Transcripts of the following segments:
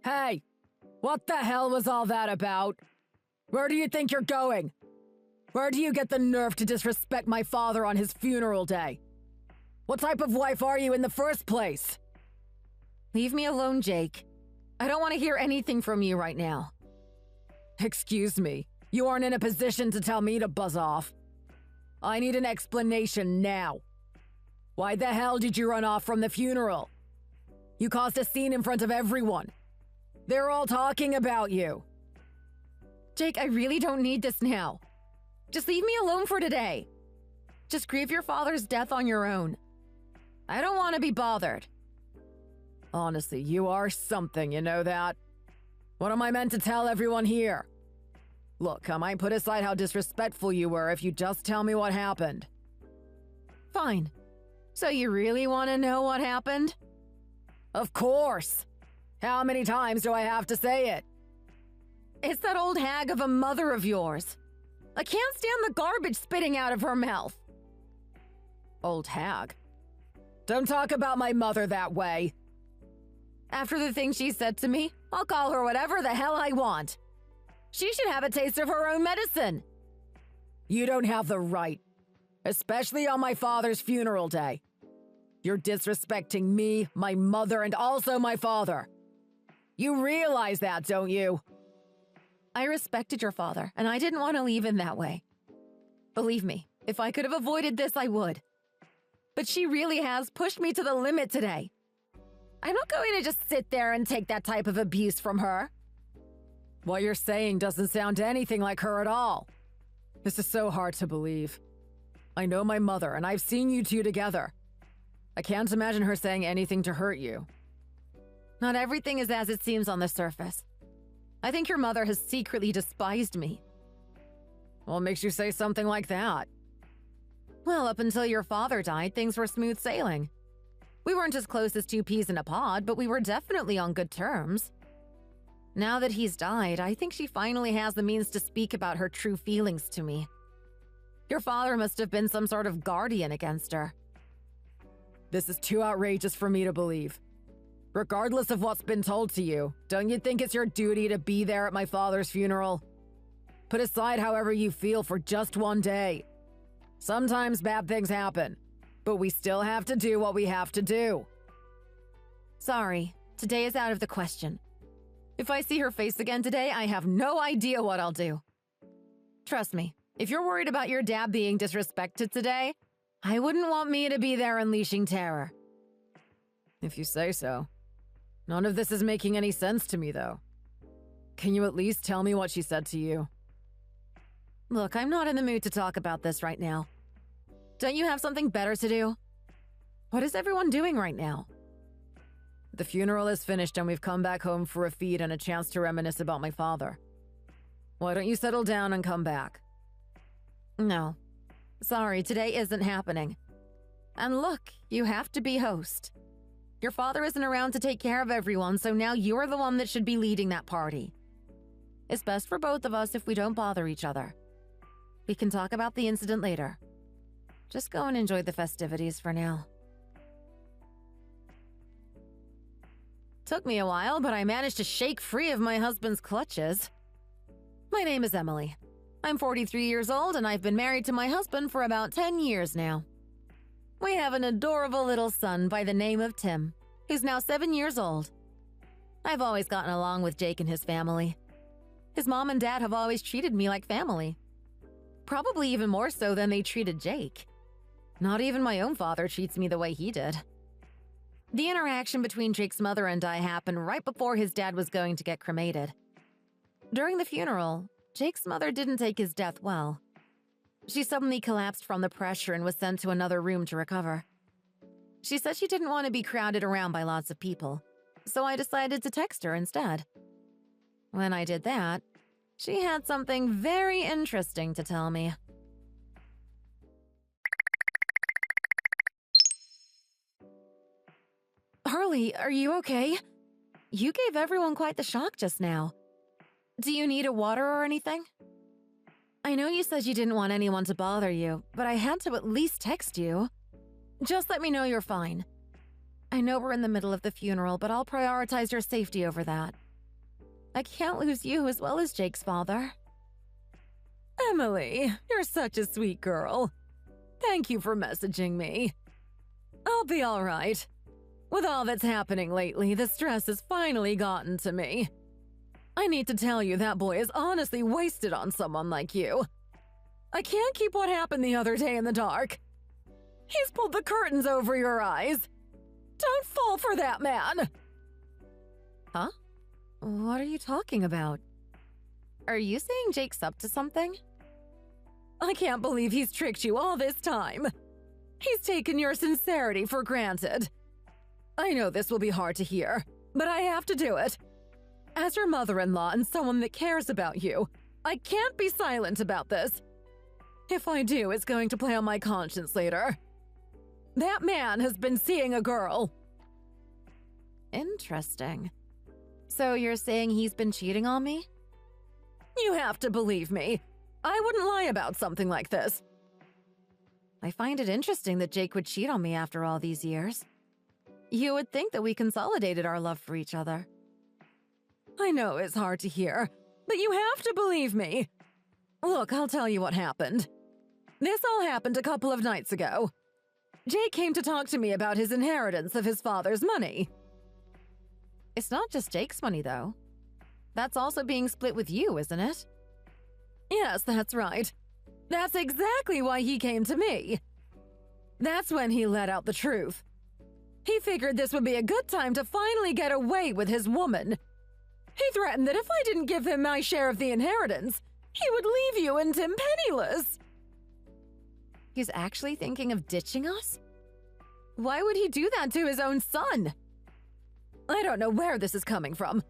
Hey, what the hell was all that about? Where do you think you're going? Where do you get the nerve to disrespect my father on his funeral day? What type of wife are you in the first place? Leave me alone, Jake. I don't want to hear anything from you right now. Excuse me, you aren't in a position to tell me to buzz off. I need an explanation now. Why the hell did you run off from the funeral? You caused a scene in front of everyone. They're all talking about you. Jake, I really don't need this now. Just leave me alone for today. Just grieve your father's death on your own. I don't want to be bothered. Honestly, you are something, you know that? What am I meant to tell everyone here? Look, I might put aside how disrespectful you were if you just tell me what happened. Fine. So you really want to know what happened? Of course! How many times do I have to say it? It's that old hag of a mother of yours. I can't stand the garbage spitting out of her mouth. Old hag? Don't talk about my mother that way. After the things she said to me, I'll call her whatever the hell I want. She should have a taste of her own medicine. You don't have the right, especially on my father's funeral day. You're disrespecting me, my mother, and also my father. You realize that, don't you? I respected your father, and I didn't want to leave him that way. Believe me, if I could have avoided this, I would. But she really has pushed me to the limit today. I'm not going to just sit there and take that type of abuse from her. What you're saying doesn't sound anything like her at all. This is so hard to believe. I know my mother, and I've seen you two together. I can't imagine her saying anything to hurt you. Not everything is as it seems on the surface. I think your mother has secretly despised me. What makes you say something like that? Well, up until your father died, things were smooth sailing. We weren't as close as two peas in a pod, but we were definitely on good terms. Now that he's died, I think she finally has the means to speak about her true feelings to me. Your father must have been some sort of guardian against her. This is too outrageous for me to believe. Regardless of what's been told to you, don't you think it's your duty to be there at my father's funeral? Put aside however you feel for just one day. Sometimes bad things happen, but we still have to do what we have to do. Sorry, today is out of the question. If I see her face again today, I have no idea what I'll do. Trust me, if you're worried about your dad being disrespected today, I wouldn't want me to be there unleashing terror. If you say so. None of this is making any sense to me, though. Can you at least tell me what she said to you? Look, I'm not in the mood to talk about this right now. Don't you have something better to do? What is everyone doing right now? The funeral is finished and we've come back home for a feed and a chance to reminisce about my father. Why don't you settle down and come back? No. Sorry, today isn't happening. And look, you have to be host. Your father isn't around to take care of everyone, so now you're the one that should be leading that party. It's best for both of us if we don't bother each other. We can talk about the incident later. Just go and enjoy the festivities for now. Took me a while, but I managed to shake free of my husband's clutches. My name is Emily. I'm 43 years old and I've been married to my husband for about 10 years now. We have an adorable little son by the name of Tim, who's now 7 years old. I've always gotten along with Jake and his family. His mom and dad have always treated me like family. Probably even more so than they treated Jake. Not even my own father treats me the way he did. The interaction between Jake's mother and I happened right before his dad was going to get cremated. During the funeral, Jake's mother didn't take his death well. She suddenly collapsed from the pressure and was sent to another room to recover. She said she didn't want to be crowded around by lots of people, so I decided to text her instead. When I did that, she had something very interesting to tell me. Harley, are you okay? You gave everyone quite the shock just now. Do you need a water or anything? I know you said you didn't want anyone to bother you, but I had to at least text you. Just let me know you're fine. I know we're in the middle of the funeral, but I'll prioritize your safety over that. I can't lose you as well as Jake's father. Emily, you're such a sweet girl. Thank you for messaging me. I'll be all right. With all that's happening lately, the stress has finally gotten to me. I need to tell you that boy is honestly wasted on someone like you. I can't keep what happened the other day in the dark. He's pulled the curtains over your eyes. Don't fall for that man. Huh? What are you talking about? Are you saying Jake's up to something? I can't believe he's tricked you all this time. He's taken your sincerity for granted. I know this will be hard to hear, but I have to do it. As your mother-in-law and someone that cares about you, I can't be silent about this. If I do, it's going to play on my conscience later. That man has been seeing a girl. Interesting. So you're saying he's been cheating on me? You have to believe me. I wouldn't lie about something like this. I find it interesting that Jake would cheat on me after all these years. You would think that we consolidated our love for each other. I know it's hard to hear, but you have to believe me. Look, I'll tell you what happened. This all happened a couple of nights ago. Jake came to talk to me about his inheritance of his father's money. It's not just Jake's money, though. That's also being split with you, isn't it? Yes, that's right. That's exactly why he came to me. That's when he let out the truth. He figured this would be a good time to finally get away with his woman. He threatened that if I didn't give him my share of the inheritance, he would leave you and Tim penniless. He's actually thinking of ditching us? Why would he do that to his own son? I don't know where this is coming from.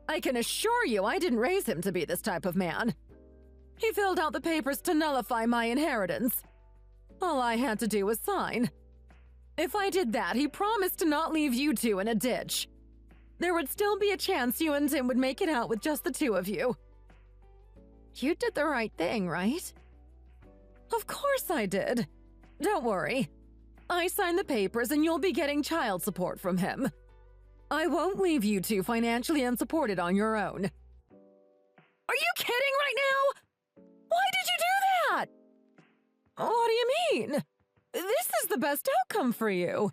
I can assure you I didn't raise him to be this type of man. He filled out the papers to nullify my inheritance. All I had to do was sign. If I did that, he promised to not leave you two in a ditch. There would still be a chance you and Tim would make it out with just the two of you. You did the right thing, right? Of course I did. Don't worry. I signed the papers and you'll be getting child support from him. I won't leave you two financially unsupported on your own. Are you kidding right now? Why did you do that? What do you mean? This is the best outcome for you.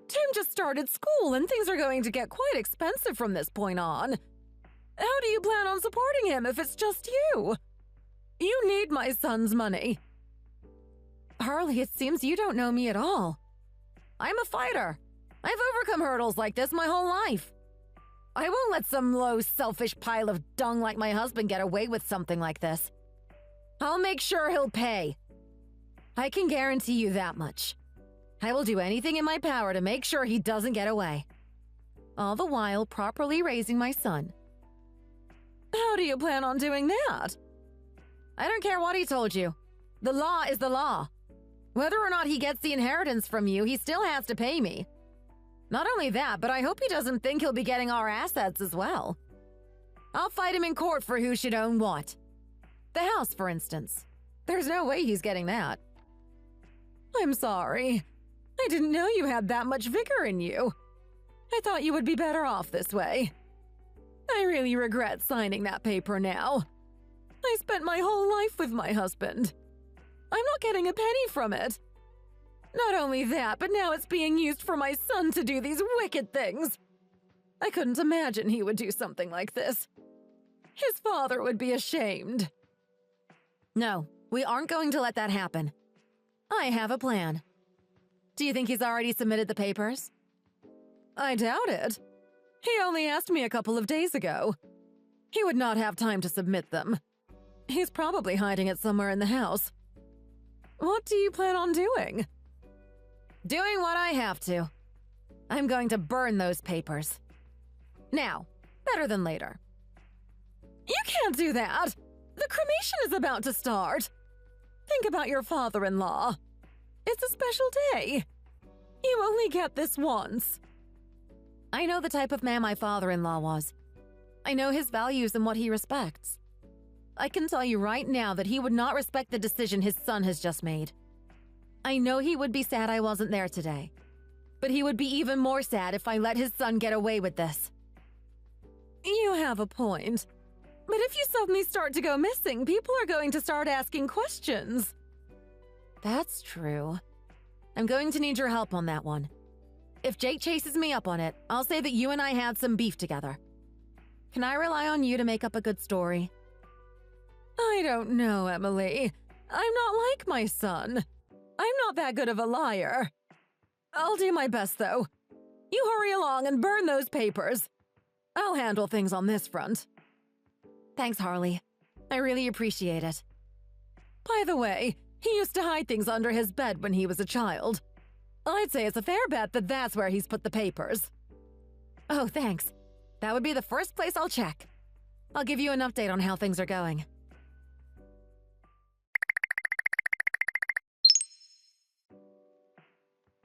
Tim just started school and things are going to get quite expensive from this point on. How do you plan on supporting him if it's just you? You need my son's money. Harley, it seems you don't know me at all. I'm a fighter. I've overcome hurdles like this my whole life. I won't let some low, selfish pile of dung like my husband get away with something like this. I'll make sure he'll pay. I can guarantee you that much. I will do anything in my power to make sure he doesn't get away. All the while properly raising my son. How do you plan on doing that? I don't care what he told you. The law is the law. Whether or not he gets the inheritance from you, he still has to pay me. Not only that, but I hope he doesn't think he'll be getting our assets as well. I'll fight him in court for who should own what. The house, for instance. There's no way he's getting that. I'm sorry. I didn't know you had that much vigor in you. I thought you would be better off this way. I really regret signing that paper now. I spent my whole life with my husband. I'm not getting a penny from it. Not only that, but now it's being used for my son to do these wicked things. I couldn't imagine he would do something like this. His father would be ashamed. No, we aren't going to let that happen. I have a plan. Do you think he's already submitted the papers? I doubt it. He only asked me a couple of days ago. He would not have time to submit them. He's probably hiding it somewhere in the house. What do you plan on doing? Doing what I have to. I'm going to burn those papers. Now, better than later. You can't do that! The cremation is about to start. Think about your father-in-law. It's a special day. You only get this once. I know the type of man my father-in-law was. I know his values and what he respects. I can tell you right now that he would not respect the decision his son has just made. I know he would be sad I wasn't there today, but he would be even more sad if I let his son get away with this. You have a point. But if you suddenly start to go missing, people are going to start asking questions. That's true. I'm going to need your help on that one. If Jake chases me up on it, I'll say that you and I had some beef together. Can I rely on you to make up a good story? I don't know, Emily. I'm not like my son. I'm not that good of a liar. I'll do my best, though. You hurry along and burn those papers. I'll handle things on this front. Thanks, Harley. I really appreciate it. By the way, he used to hide things under his bed when he was a child. I'd say it's a fair bet that that's where he's put the papers. Oh, thanks. That would be the first place I'll check. I'll give you an update on how things are going.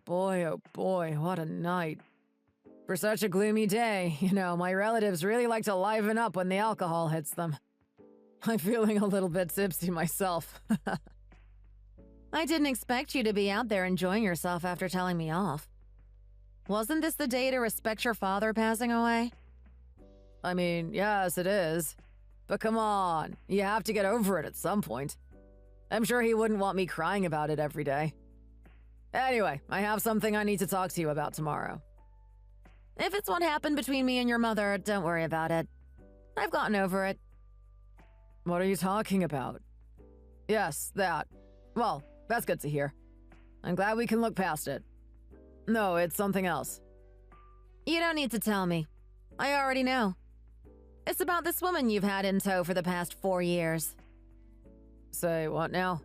Boy, oh boy, what a night. For such a gloomy day, my relatives really like to liven up when the alcohol hits them. I'm feeling a little bit tipsy myself. I didn't expect you to be out there enjoying yourself after telling me off. Wasn't this the day to respect your father passing away? I mean, yes, it is. But come on, you have to get over it at some point. I'm sure he wouldn't want me crying about it every day. Anyway, I have something I need to talk to you about tomorrow. If it's what happened between me and your mother, don't worry about it. I've gotten over it. What are you talking about? Yes, that. Well, that's good to hear. I'm glad we can look past it. No, it's something else. You don't need to tell me. I already know. It's about this woman you've had in tow for the past 4 years. Say what now?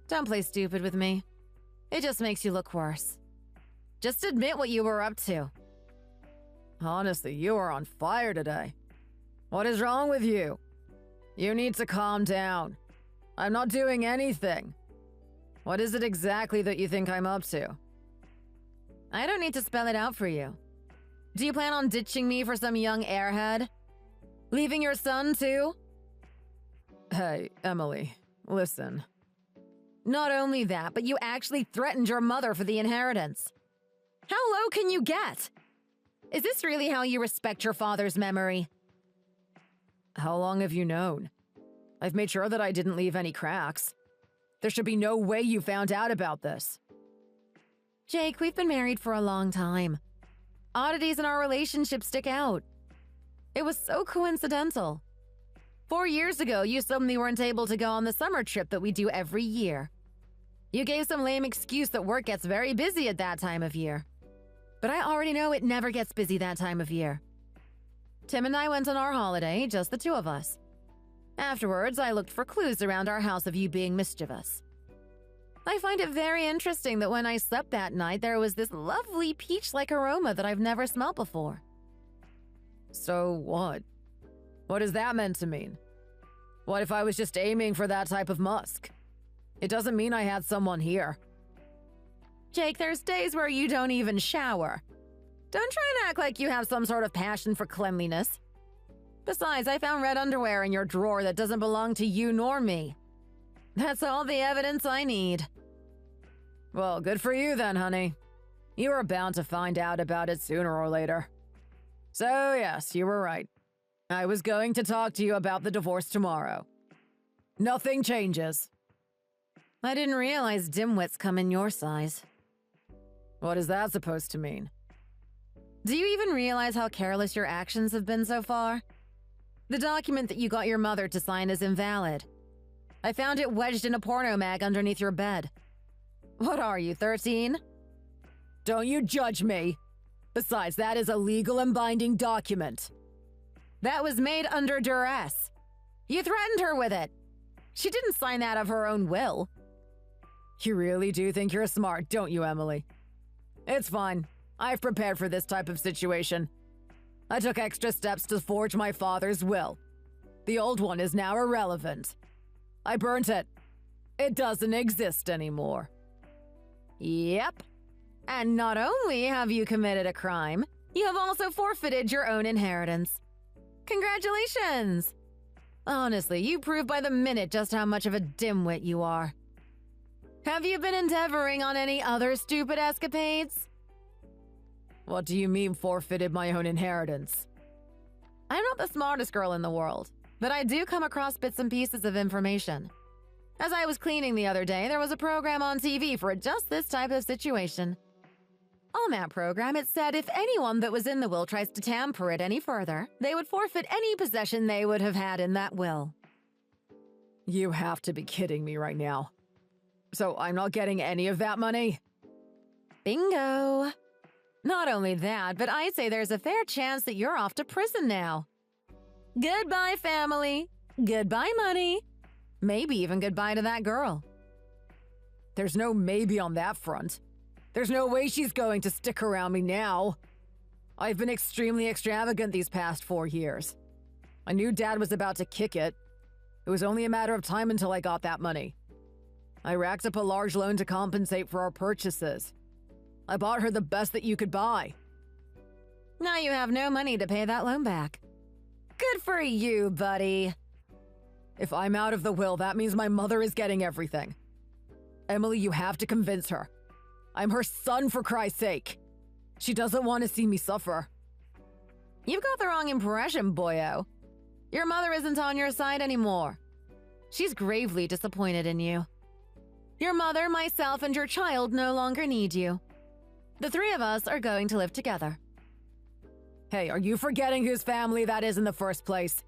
Don't play stupid with me. It just makes you look worse. Just admit what you were up to. Honestly, you are on fire today. What is wrong with you? You need to calm down. I'm not doing anything. What is it exactly that you think I'm up to? I don't need to spell it out for you. Do you plan on ditching me for some young airhead? Leaving your son, too? Hey, Emily, listen. Not only that, but you actually threatened your mother for the inheritance. How low can you get? Is this really how you respect your father's memory? How long have you known? I've made sure that I didn't leave any cracks. There should be no way you found out about this. Jake, we've been married for a long time. Oddities in our relationship stick out. It was so coincidental. 4 years ago, you suddenly weren't able to go on the summer trip that we do every year. You gave some lame excuse that work gets very busy at that time of year. But I already know it never gets busy that time of year. Tim and I went on our holiday, just the two of us. Afterwards, I looked for clues around our house of you being mischievous. I find it very interesting that when I slept that night, there was this lovely peach-like aroma that I've never smelled before. So what? What is that meant to mean? What if I was just aiming for that type of musk? It doesn't mean I had someone here. Jake, there's days where you don't even shower. Don't try and act like you have some sort of passion for cleanliness. Besides, I found red underwear in your drawer that doesn't belong to you nor me. That's all the evidence I need. Well, good for you then, honey. You were bound to find out about it sooner or later. So yes, you were right. I was going to talk to you about the divorce tomorrow. Nothing changes. I didn't realize dimwits come in your size. What is that supposed to mean? Do you even realize how careless your actions have been so far? The document that you got your mother to sign is invalid. I found it wedged in a porno mag underneath your bed. What are you, 13? Don't you judge me. Besides, that is a legal and binding document. That was made under duress. You threatened her with it. She didn't sign that of her own will. You really do think you're smart, don't you, Emily? It's fine. I've prepared for this type of situation. I took extra steps to forge my father's will. The old one is now irrelevant. I burnt it. It doesn't exist anymore. Yep. And not only have you committed a crime, you have also forfeited your own inheritance. Congratulations! Honestly, you prove by the minute just how much of a dimwit you are. Have you been endeavoring on any other stupid escapades? What do you mean forfeited my own inheritance? I'm not the smartest girl in the world, but I do come across bits and pieces of information. As I was cleaning the other day, there was a program on TV for just this type of situation. On that program, it said if anyone that was in the will tries to tamper it any further, they would forfeit any possession they would have had in that will. You have to be kidding me right now. So I'm not getting any of that money? Bingo! Not only that, but I'd say there's a fair chance that you're off to prison now. Goodbye, family. Goodbye, money. Maybe even goodbye to that girl. There's no maybe on that front. There's no way she's going to stick around me now. I've been extremely extravagant these past 4 years. I knew Dad was about to kick it. It was only a matter of time until I got that money. I racked up a large loan to compensate for our purchases. I bought her the best that you could buy. Now you have no money to pay that loan back. Good for you, buddy. If I'm out of the will, that means my mother is getting everything. Emily, you have to convince her. I'm her son, for Christ's sake. She doesn't want to see me suffer. You've got the wrong impression, boyo. Your mother isn't on your side anymore. She's gravely disappointed in you. Your mother, myself, and your child no longer need you. The 3 of us are going to live together. Hey, are you forgetting whose family that is in the first place?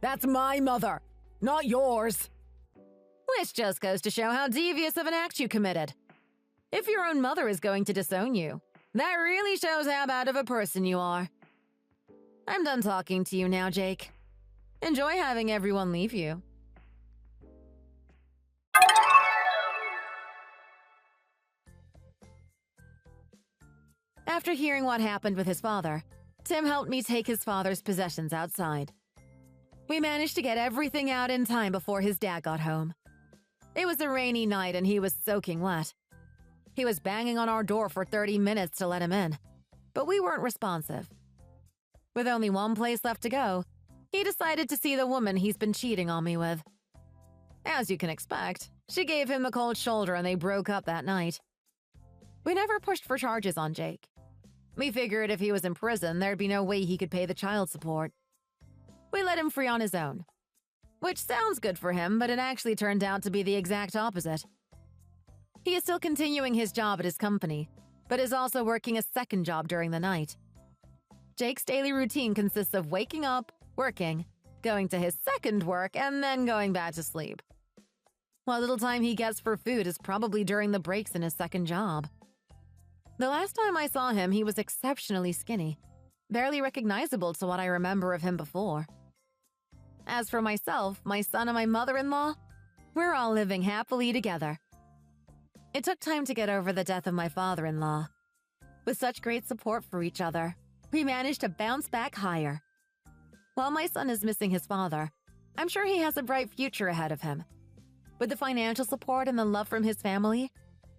That's my mother, not yours. Which just goes to show how devious of an act you committed. If your own mother is going to disown you, that really shows how bad of a person you are. I'm done talking to you now, Jake. Enjoy having everyone leave you. After hearing what happened with his father, Tim helped me take his father's possessions outside. We managed to get everything out in time before his dad got home. It was a rainy night and he was soaking wet. He was banging on our door for 30 minutes to let him in, but we weren't responsive. With only one place left to go, he decided to see the woman he's been cheating on me with. As you can expect, she gave him the cold shoulder and they broke up that night. We never pushed for charges on Jake. We figured if he was in prison, there'd be no way he could pay the child support. We let him free on his own. Which sounds good for him, but it actually turned out to be the exact opposite. He is still continuing his job at his company, but is also working a second job during the night. Jake's daily routine consists of waking up, working, going to his second work, and then going back to sleep. What little time he gets for food is probably during the breaks in his second job. The last time I saw him, he was exceptionally skinny, barely recognizable to what I remember of him before. As for myself, my son, and my mother-in-law, we're all living happily together. It took time to get over the death of my father-in-law. With such great support for each other, we managed to bounce back higher. While my son is missing his father, I'm sure he has a bright future ahead of him. With the financial support and the love from his family,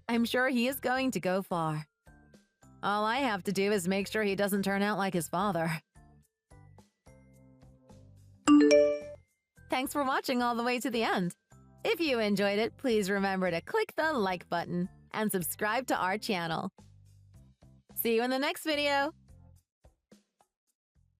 I'm sure he is going to go far. All I have to do is make sure he doesn't turn out like his father. Thanks for watching all the way to the end. If you enjoyed it, please remember to click the like button and subscribe to our channel. See you in the next video!